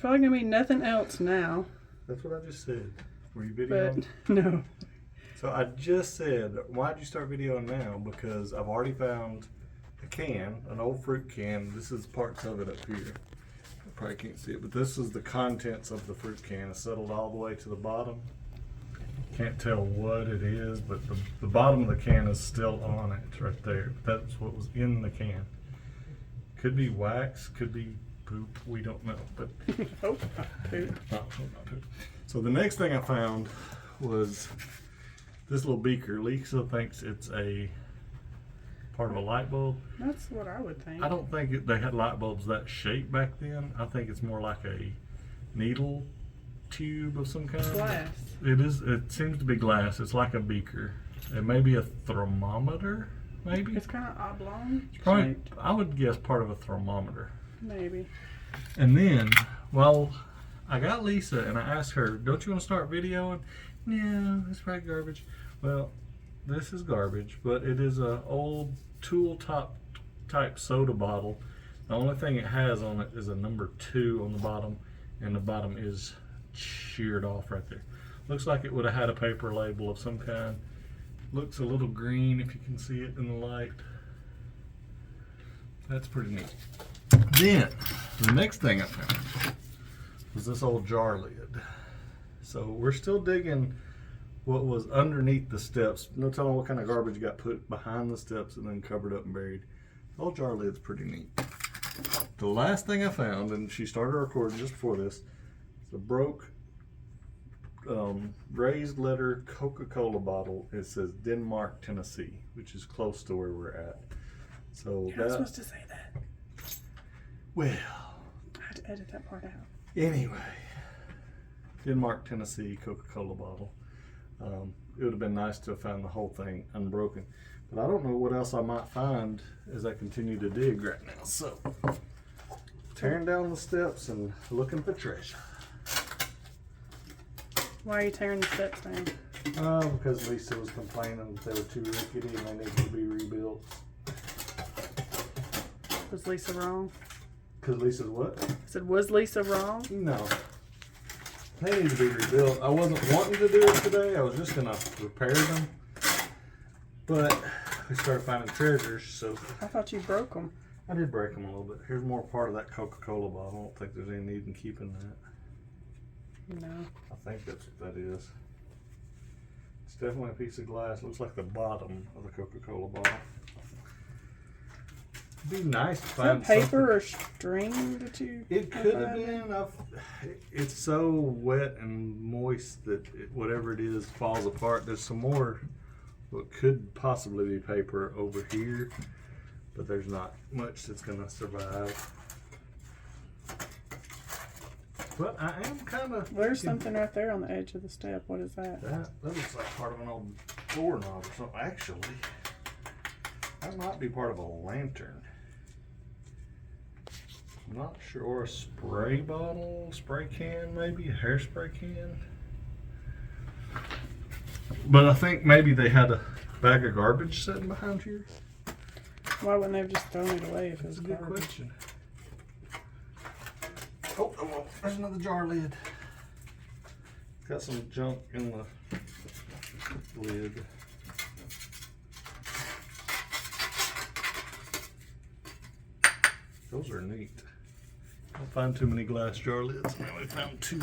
probably gonna be nothing else now. That's what I just said. Were you videoing? But no. So I just said, why'd you start videoing now? Because I've already found a can, an old fruit can. This is parts of it up here. I probably can't see it, but this is the contents of the fruit can. It's settled all the way to the bottom. Can't tell what it is, but the bottom of the can is still on it right there. That's what was in the can. Could be wax, could be poop, we don't know. But Hope not poop. not poop. So the next thing I found was this little beaker. Lisa thinks it's a part of a light bulb. That's what I would think. I don't think they had light bulbs that shape back then. I think it's more like a needle tube of some kind. Glass. It is. It seems to be glass. It's like a beaker. It may be a thermometer, maybe. It's kind of oblong. It's probably, shaped. I would guess, part of a thermometer. Maybe. And then, well, I got Lisa and I asked her, "Don't you want to start videoing?" No, it's probably garbage. Well, this is garbage, but it is a old tool top type soda bottle. The only thing it has on it is a number 2 on the bottom, and the bottom is sheared off right there. Looks like it would have had a paper label of some kind. Looks a little green if you can see it in the light. That's pretty neat. Then the next thing I found was this old jar lid. So we're still digging what was underneath the steps. No telling what kind of garbage got put behind the steps and then covered up and buried. The old jar lid's pretty neat. The last thing I found, and she started recording just before this, is a broke raised letter Coca-Cola bottle. It says Denmark, Tennessee, which is close to where we're at. So You're not supposed to say that. Well, I had to edit that part out. anyway, Denmark, Tennessee Coca-Cola bottle. It would have been nice to have found the whole thing unbroken, but I don't know what else I might find as I continue to dig right now. So, tearing down the steps and looking for treasure. Why are you tearing the steps down? Because Lisa was complaining that they were too rickety and they needed to be rebuilt. Was Lisa wrong? Because Lisa's what? I said, was Lisa wrong? No. They need to be rebuilt. I wasn't wanting to do it today. I was just going to repair them. But we started finding treasures, so I thought you broke them. I did break them a little bit. Here's more part of that Coca-Cola bottle. I don't think there's any need in keeping that. No. I think that's what that is. It's definitely a piece of glass. Looks like the bottom of the Coca-Cola bottle. It'd be nice to Is find that paper something. or string that you... It could have been. It's so wet and moist that whatever it is falls apart. There's some more what could possibly be paper over here, but there's not much that's going to survive. But I am kind of... There's something right there on the edge of the step. What is that? That looks like part of an old doorknob or something. Actually, that might be part of a lantern. I'm not sure. Or a spray bottle, spray can maybe, a hairspray can. But I think maybe they had a bag of garbage sitting behind here. Why wouldn't they have just thrown it away if it was That's a good garbage? question. Oh, there's another jar lid. Got some junk in the lid. Those are neat. Don't find too many glass jar lids. Now we found 2.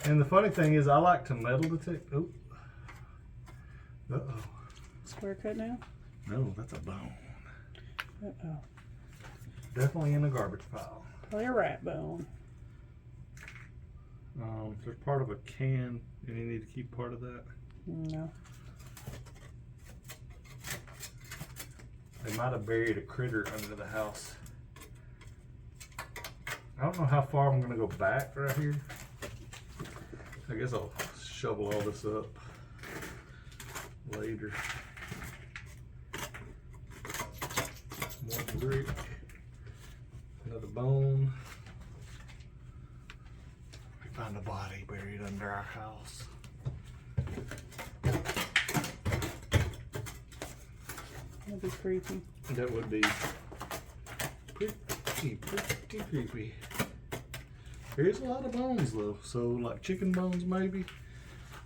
And the funny thing is, I like to metal detect. Oh. Uh-oh. Square cut now? No, that's a bone. Uh-oh. Definitely in the garbage pile. Probably a rat bone. There's part of a can. Do you need to keep part of that? No. They might have buried a critter under the house. I don't know how far I'm going to go back right here. I guess I'll shovel all this up later. More brick. Another bone. We found a body buried under our house. That'd be creepy. That would be pretty rickety creepy. There's a lot of bones though, so like chicken bones maybe.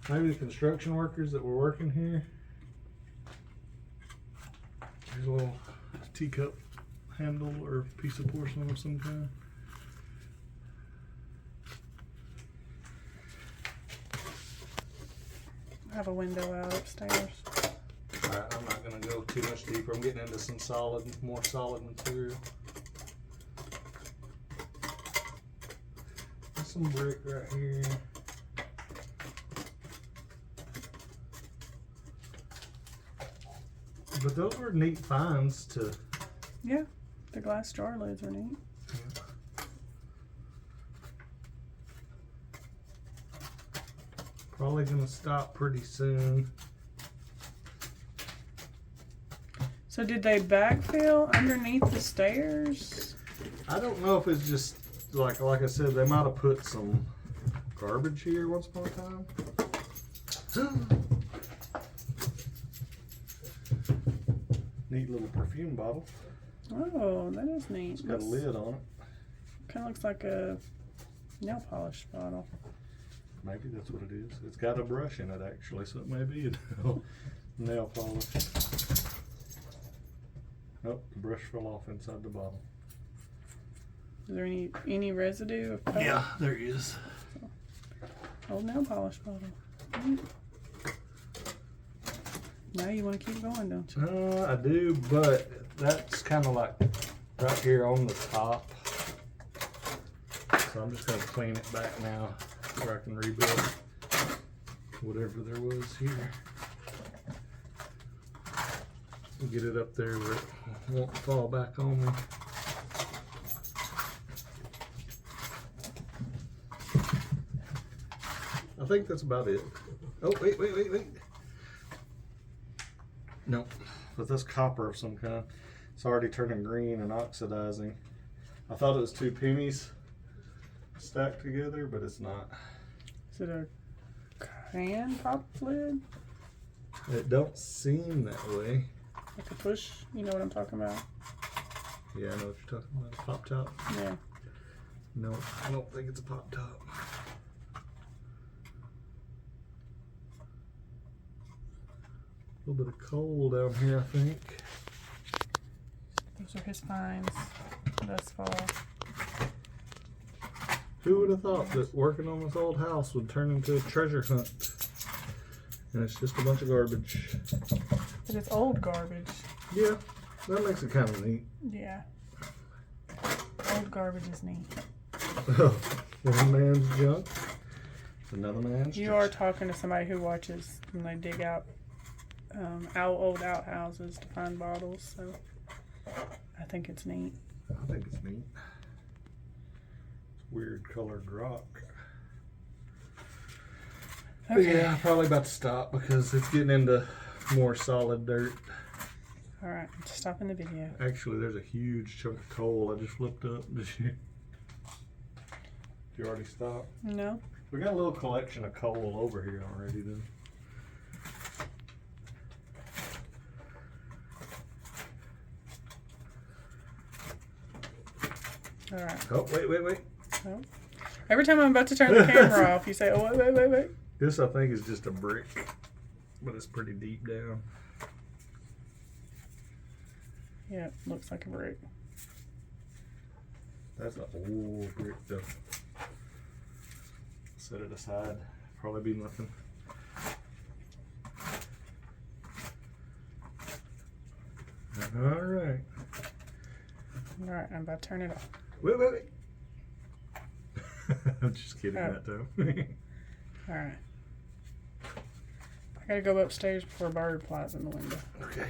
Maybe the construction workers that were working here. There's a little teacup handle or piece of porcelain of some kind. I have a window out upstairs. Alright, I'm not gonna go too much deeper. I'm getting into some more solid material. There's some brick right here. But those were neat finds to. Yeah, the glass jar lids are neat. Probably gonna stop pretty soon. So did they backfill underneath the stairs? I don't know if it's just like I said, they might have put some garbage here once upon a time. Neat little perfume bottle. Oh, that is neat. It's got a lid on it. Kind of looks like a nail polish bottle. Maybe that's what it is. It's got a brush in it actually, so it may be a nail polish. Oh, the brush fell off inside the bottle. Is there any residue of color? Yeah, there is. Old nail polish bottle. Now you want to keep going, don't you? I do, but that's kind of like right here on the top. So I'm just going to clean it back now where I can rebuild whatever there was here. Get it up there where it won't fall back on me. I think that's about it. Oh, wait. Nope, but that's copper of some kind. It's already turning green and oxidizing. I thought it was 2 pennies stacked together, but it's not. Is it a can pop lid? It don't seem that way. Like a push? You know what I'm talking about? Yeah, I know what you're talking about. A pop top? Yeah. No, I don't think it's a pop top. A little bit of coal down here, I think. Those are his finds thus far. Who would have thought that working on this old house would turn into a treasure hunt? And it's just a bunch of garbage. But it's old garbage. Yeah, that makes it kind of neat. Yeah. Old garbage is neat. One man's junk, another man's You treasure. are talking to somebody who watches when they dig out old outhouses to find bottles, so I think it's neat. I think it's neat. It's weird colored rock. But Okay. yeah, I'm probably about to stop because it's getting into more solid dirt. Alright, stopping the video. Actually, there's a huge chunk of coal I just flipped up. Did you already stop? No? We got a little collection of coal over here already then. Alright. Oh, wait. Oh. Every time I'm about to turn the camera off, you say, oh, wait. This, I think, is just a brick, but it's pretty deep down. Yeah, looks like a brick. That's an old brick, though. Set it aside. Probably be nothing. Alright. Alright, I'm about to turn it off. Wait. I'm just kidding that time. Alright. I gotta go upstairs before a bird flies in the window. Okay.